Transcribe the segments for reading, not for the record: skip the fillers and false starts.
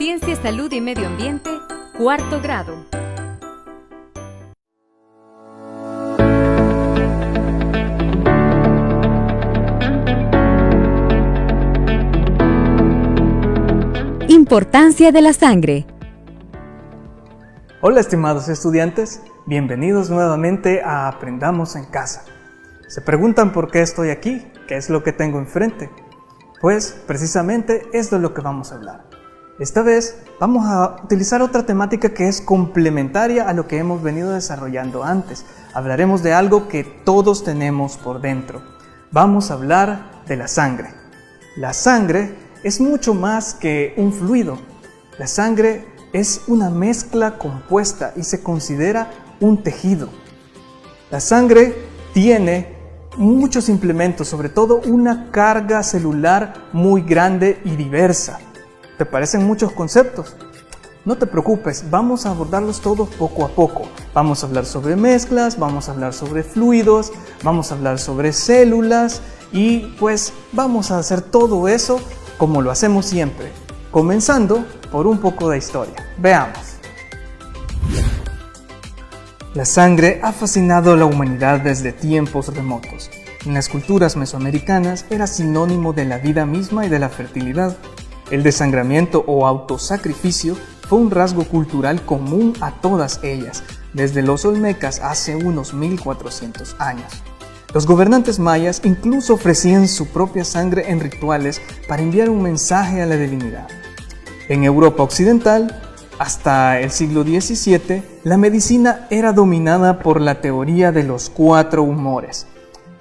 Ciencia, Salud y Medio Ambiente, cuarto grado. Importancia de la sangre. Hola estimados estudiantes, bienvenidos nuevamente a Aprendamos en Casa. ¿Se preguntan por qué estoy aquí? ¿Qué es lo que tengo enfrente? Pues precisamente es de lo que vamos a hablar. Esta vez vamos a utilizar otra temática que es complementaria a lo que hemos venido desarrollando antes. Hablaremos de algo que todos tenemos por dentro. Vamos a hablar de la sangre. La sangre es mucho más que un fluido. La sangre es una mezcla compuesta y se considera un tejido. La sangre tiene muchos implementos, sobre todo una carga celular muy grande y diversa. ¿Te parecen muchos conceptos? No te preocupes, vamos a abordarlos todos poco a poco. Vamos a hablar sobre mezclas, vamos a hablar sobre fluidos, vamos a hablar sobre células y pues vamos a hacer todo eso como lo hacemos siempre, comenzando por un poco de historia. Veamos. La sangre ha fascinado a la humanidad desde tiempos remotos. En las culturas mesoamericanas era sinónimo de la vida misma y de la fertilidad. El desangramiento o autosacrificio fue un rasgo cultural común a todas ellas, desde los olmecas hace unos 1400 años. Los gobernantes mayas incluso ofrecían su propia sangre en rituales para enviar un mensaje a la divinidad. En Europa occidental, hasta el siglo XVII, la medicina era dominada por la teoría de los 4 humores.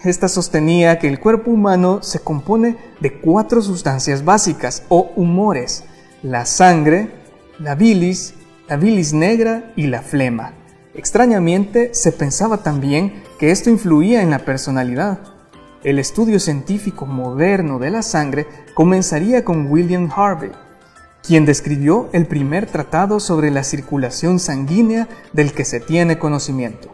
Esta sostenía que el cuerpo humano se compone de 4 sustancias básicas o humores: la sangre, la bilis negra y la flema. Extrañamente, se pensaba también que esto influía en la personalidad. El estudio científico moderno de la sangre comenzaría con William Harvey, quien describió el primer tratado sobre la circulación sanguínea del que se tiene conocimiento.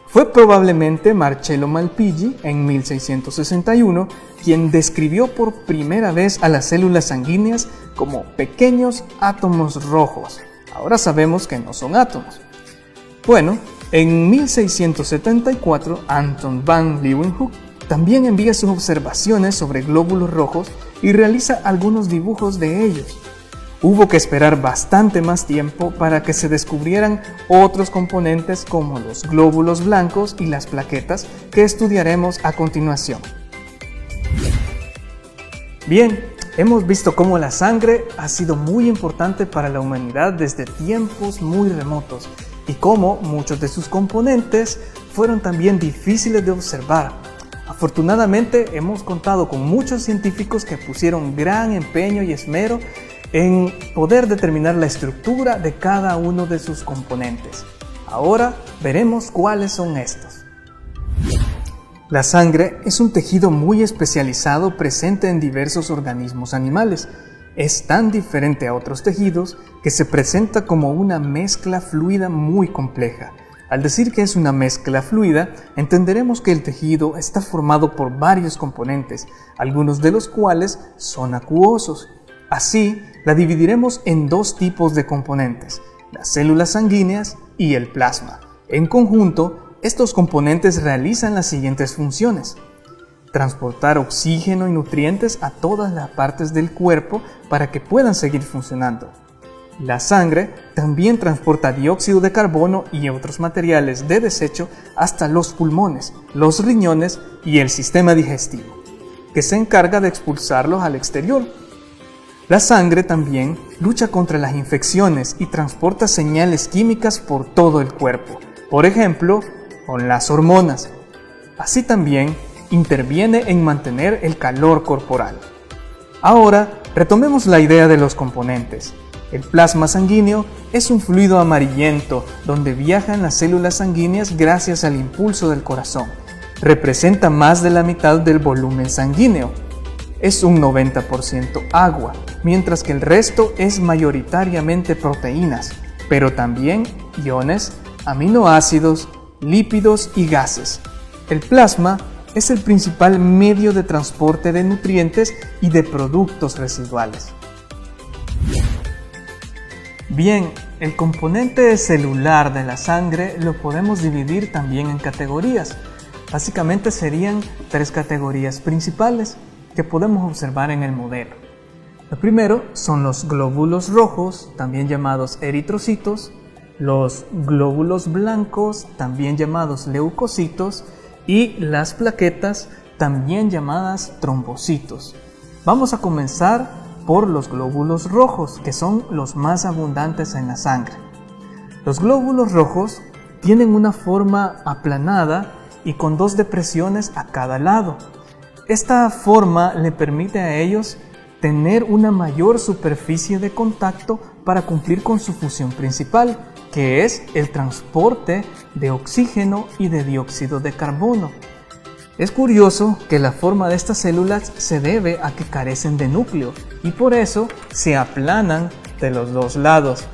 Fue probablemente Marcello Malpighi, en 1661, quien describió por primera vez a las células sanguíneas como pequeños átomos rojos. Ahora sabemos que no son átomos. Bueno, en 1674, Anton van Leeuwenhoek también envía sus observaciones sobre glóbulos rojos y realiza algunos dibujos de ellos. Hubo que esperar bastante más tiempo para que se descubrieran otros componentes como los glóbulos blancos y las plaquetas que estudiaremos a continuación. Bien, hemos visto cómo la sangre ha sido muy importante para la humanidad desde tiempos muy remotos y cómo muchos de sus componentes fueron también difíciles de observar. Afortunadamente hemos contado con muchos científicos que pusieron gran empeño y esmero en poder determinar la estructura de cada uno de sus componentes. Ahora veremos cuáles son estos. La sangre es un tejido muy especializado presente en diversos organismos animales. Es tan diferente a otros tejidos que se presenta como una mezcla fluida muy compleja. Al decir que es una mezcla fluida, entenderemos que el tejido está formado por varios componentes, algunos de los cuales son acuosos. Así, la dividiremos en 2 tipos de componentes, las células sanguíneas y el plasma. En conjunto, estos componentes realizan las siguientes funciones: transportar oxígeno y nutrientes a todas las partes del cuerpo para que puedan seguir funcionando. La sangre también transporta dióxido de carbono y otros materiales de desecho hasta los pulmones, los riñones y el sistema digestivo, que se encarga de expulsarlos al exterior. La sangre también lucha contra las infecciones y transporta señales químicas por todo el cuerpo, por ejemplo, con las hormonas. Así también interviene en mantener el calor corporal. Ahora, retomemos la idea de los componentes. El plasma sanguíneo es un fluido amarillento donde viajan las células sanguíneas gracias al impulso del corazón. Representa más de la mitad del volumen sanguíneo. Es un 90% agua, mientras que el resto es mayoritariamente proteínas, pero también iones, aminoácidos, lípidos y gases. El plasma es el principal medio de transporte de nutrientes y de productos residuales. Bien, el componente celular de la sangre lo podemos dividir también en categorías. Básicamente serían 3 categorías principales que podemos observar en el modelo. Lo primero son los glóbulos rojos, también llamados eritrocitos, los glóbulos blancos, también llamados leucocitos, y las plaquetas, también llamadas trombocitos. Vamos a comenzar por los glóbulos rojos, que son los más abundantes en la sangre. Los glóbulos rojos tienen una forma aplanada y con 2 depresiones a cada lado. Esta forma le permite a ellos tener una mayor superficie de contacto para cumplir con su función principal, que es el transporte de oxígeno y de dióxido de carbono. Es curioso que la forma de estas células se debe a que carecen de núcleo y por eso se aplanan de los 2 lados.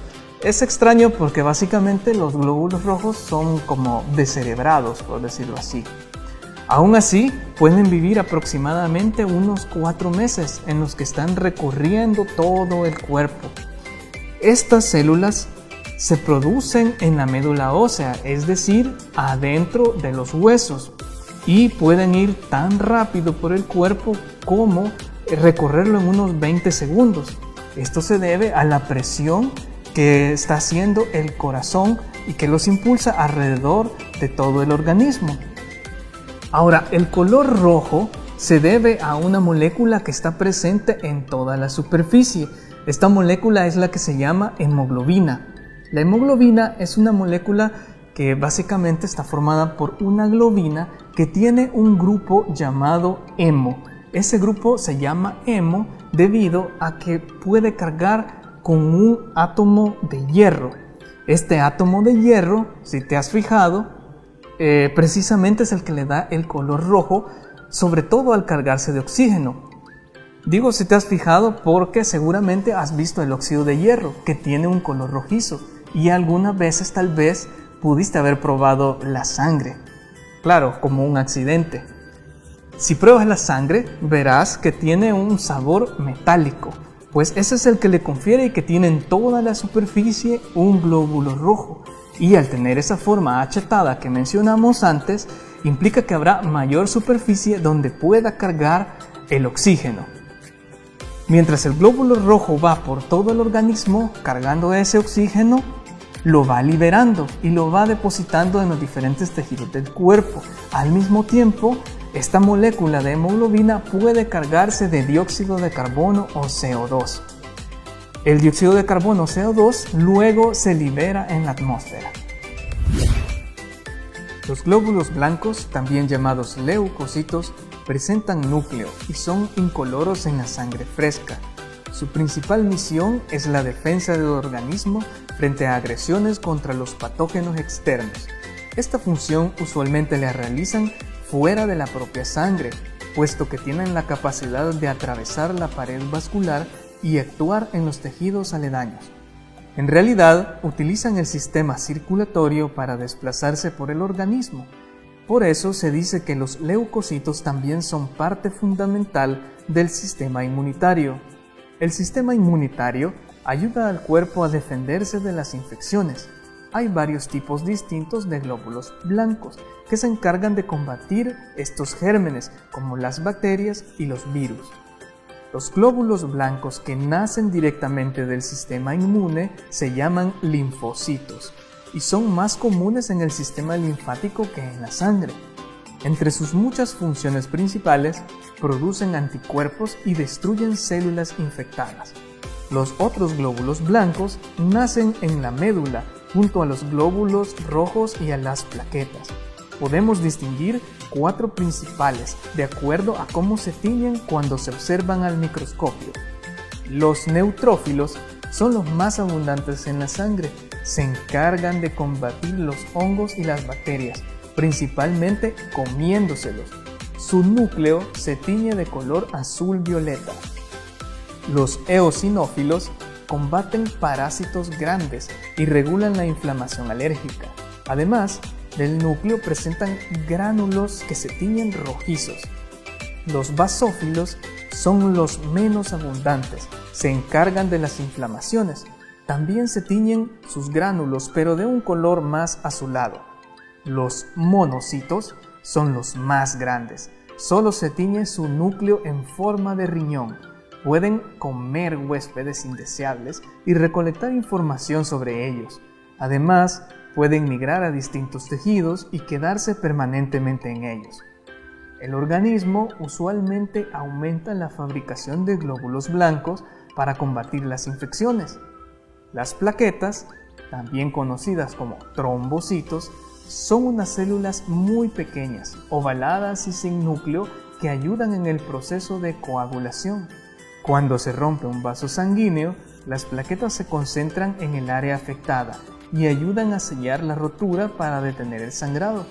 Es extraño porque básicamente los glóbulos rojos son como descerebrados, por decirlo así. Aún así, pueden vivir aproximadamente unos 4 meses en los que están recorriendo todo el cuerpo. Estas células se producen en la médula ósea, es decir, adentro de los huesos, y pueden ir tan rápido por el cuerpo como recorrerlo en unos 20 segundos. Esto se debe a la presión que está haciendo el corazón y que los impulsa alrededor de todo el organismo. Ahora, el color rojo se debe a una molécula que está presente en toda la superficie. Esta molécula es la que se llama hemoglobina. La hemoglobina es una molécula que básicamente está formada por una globina que tiene un grupo llamado hemo. Ese grupo se llama hemo debido a que puede cargar con un átomo de hierro. Este átomo de hierro, si te has fijado, precisamente es el que le da el color rojo, sobre todo al cargarse de oxígeno. Digo si te has fijado porque seguramente has visto el óxido de hierro, que tiene un color rojizo, y algunas veces tal vez pudiste haber probado la sangre, claro, como un accidente. Si pruebas la sangre, verás que tiene un sabor metálico, pues ese es el que le confiere y que tiene en toda la superficie un glóbulo rojo. Y al tener esa forma achatada que mencionamos antes, implica que habrá mayor superficie donde pueda cargar el oxígeno. Mientras el glóbulo rojo va por todo el organismo cargando ese oxígeno, lo va liberando y lo va depositando en los diferentes tejidos del cuerpo. Al mismo tiempo, esta molécula de hemoglobina puede cargarse de dióxido de carbono o CO2. El dióxido de carbono CO2 luego se libera en la atmósfera. Los glóbulos blancos, también llamados leucocitos, presentan núcleo y son incoloros en la sangre fresca. Su principal misión es la defensa del organismo frente a agresiones contra los patógenos externos. Esta función usualmente la realizan fuera de la propia sangre, puesto que tienen la capacidad de atravesar la pared vascular y actuar en los tejidos aledaños. En realidad, utilizan el sistema circulatorio para desplazarse por el organismo. Por eso se dice que los leucocitos también son parte fundamental del sistema inmunitario. El sistema inmunitario ayuda al cuerpo a defenderse de las infecciones. Hay varios tipos distintos de glóbulos blancos que se encargan de combatir estos gérmenes, como las bacterias y los virus. Los glóbulos blancos que nacen directamente del sistema inmune se llaman linfocitos y son más comunes en el sistema linfático que en la sangre. Entre sus muchas funciones principales, producen anticuerpos y destruyen células infectadas. Los otros glóbulos blancos nacen en la médula, junto a los glóbulos rojos y a las plaquetas. Podemos distinguir 4 principales, de acuerdo a cómo se tiñen cuando se observan al microscopio. Los neutrófilos son los más abundantes en la sangre. Se encargan de combatir los hongos y las bacterias, principalmente comiéndoselos. Su núcleo se tiñe de color azul-violeta. Los eosinófilos combaten parásitos grandes y regulan la inflamación alérgica. Además, del núcleo presentan gránulos que se tiñen rojizos. Los basófilos son los menos abundantes, se encargan de las inflamaciones. también se tiñen sus gránulos, pero de un color más azulado. Los monocitos son los más grandes. Solo se tiñe su núcleo en forma de riñón. Pueden comer huéspedes indeseables y recolectar información sobre ellos. Además, pueden migrar a distintos tejidos y quedarse permanentemente en ellos. El organismo usualmente aumenta la fabricación de glóbulos blancos para combatir las infecciones. Las plaquetas, también conocidas como trombocitos, son unas células muy pequeñas, ovaladas y sin núcleo que ayudan en el proceso de coagulación. Cuando se rompe un vaso sanguíneo, las plaquetas se concentran en el área afectada y ayudan a sellar la rotura para detener el sangrado.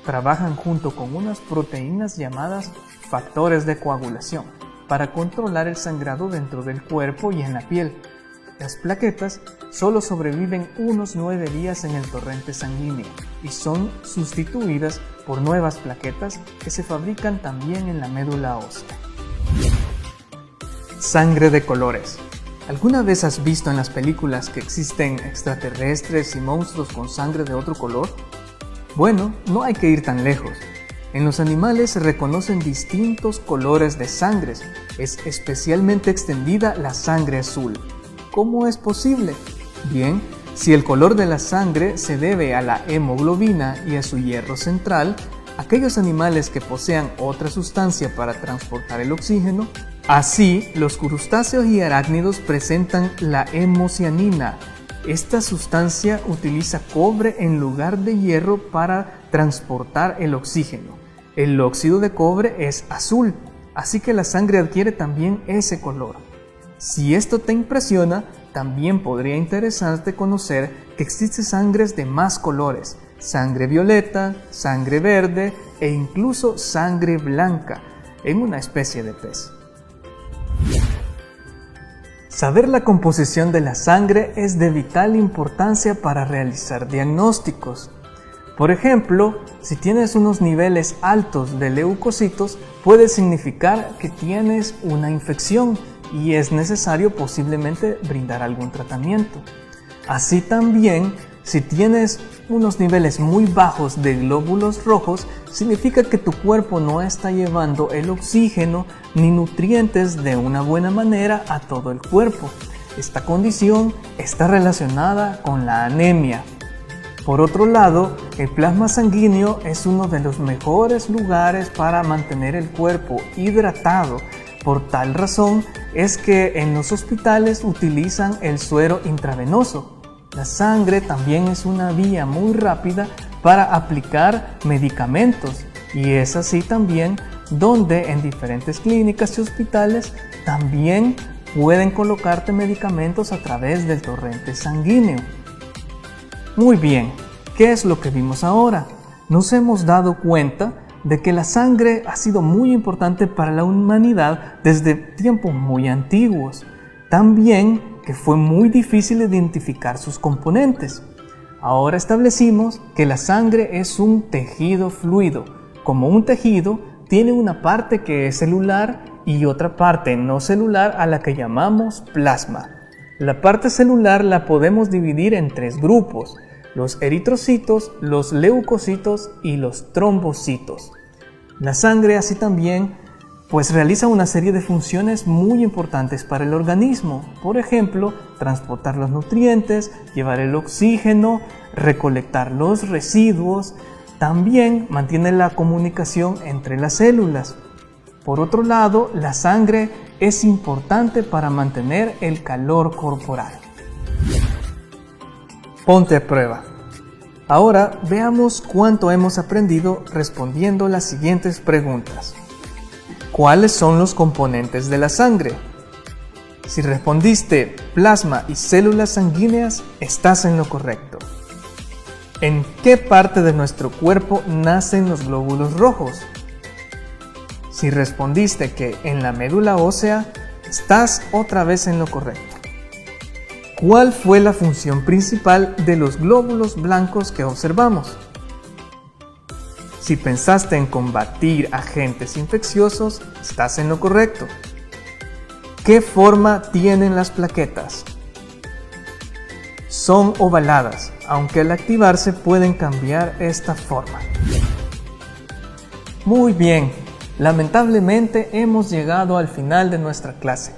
Trabajan junto con unas proteínas llamadas factores de coagulación para controlar el sangrado dentro del cuerpo y en la piel. Las plaquetas solo sobreviven unos 9 días en el torrente sanguíneo y son sustituidas por nuevas plaquetas que se fabrican también en la médula ósea. Sangre de colores. ¿Alguna vez has visto en las películas que existen extraterrestres y monstruos con sangre de otro color? Bueno, no hay que ir tan lejos. En los animales se reconocen distintos colores de sangres. Es especialmente extendida la sangre azul. ¿Cómo es posible? Bien, si el color de la sangre se debe a la hemoglobina y a su hierro central, aquellos animales que posean otra sustancia para transportar el oxígeno, así los crustáceos y arácnidos presentan la hemocianina. Esta sustancia utiliza cobre en lugar de hierro para transportar el oxígeno. El óxido de cobre es azul, así que la sangre adquiere también ese color. Si esto te impresiona, también podría interesarte conocer que existen sangres de más colores: sangre violeta, sangre verde e incluso sangre blanca en una especie de pez. Saber la composición de la sangre es de vital importancia para realizar diagnósticos. Por ejemplo, si tienes unos niveles altos de leucocitos, puede significar que tienes una infección y es necesario posiblemente brindar algún tratamiento. Así también, si tienes unos niveles muy bajos de glóbulos rojos, significa que tu cuerpo no está llevando el oxígeno ni nutrientes de una buena manera a todo el cuerpo. Esta condición está relacionada con la anemia. Por otro lado, el plasma sanguíneo es uno de los mejores lugares para mantener el cuerpo hidratado. Por tal razón es que en los hospitales utilizan el suero intravenoso. La sangre también es una vía muy rápida para aplicar medicamentos y es así también donde en diferentes clínicas y hospitales también pueden colocarte medicamentos a través del torrente sanguíneo. Muy bien, ¿qué es lo que vimos ahora? Nos hemos dado cuenta de que la sangre ha sido muy importante para la humanidad desde tiempos muy antiguos. También que fue muy difícil identificar sus componentes. Ahora establecimos que la sangre es un tejido fluido. Como un tejido, tiene una parte que es celular y otra parte no celular a la que llamamos plasma. La parte celular la podemos dividir en 3 grupos: los eritrocitos, los leucocitos y los trombocitos. La sangre así también realiza una serie de funciones muy importantes para el organismo. Por ejemplo, transportar los nutrientes, llevar el oxígeno, recolectar los residuos. También mantiene la comunicación entre las células. Por otro lado, la sangre es importante para mantener el calor corporal. Ponte a prueba. Ahora veamos cuánto hemos aprendido respondiendo las siguientes preguntas. ¿Cuáles son los componentes de la sangre? Si respondiste plasma y células sanguíneas, estás en lo correcto. ¿En qué parte de nuestro cuerpo nacen los glóbulos rojos? Si respondiste que en la médula ósea, estás otra vez en lo correcto. ¿Cuál fue la función principal de los glóbulos blancos que observamos? Si pensaste en combatir agentes infecciosos, estás en lo correcto. ¿Qué forma tienen las plaquetas? son ovaladas, aunque al activarse pueden cambiar esta forma. Muy bien, lamentablemente hemos llegado al final de nuestra clase.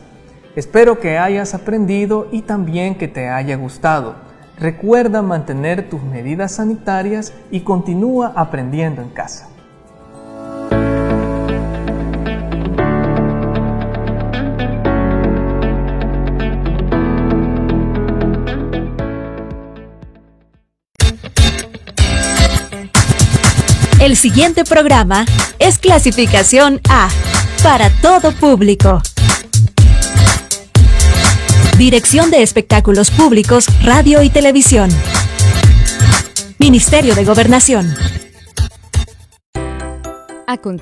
Espero que hayas aprendido y también que te haya gustado. Recuerda mantener tus medidas sanitarias y continúa aprendiendo en casa. El siguiente programa es clasificación A, para todo público. Dirección de Espectáculos Públicos, Radio y Televisión. Ministerio de Gobernación. A continuación.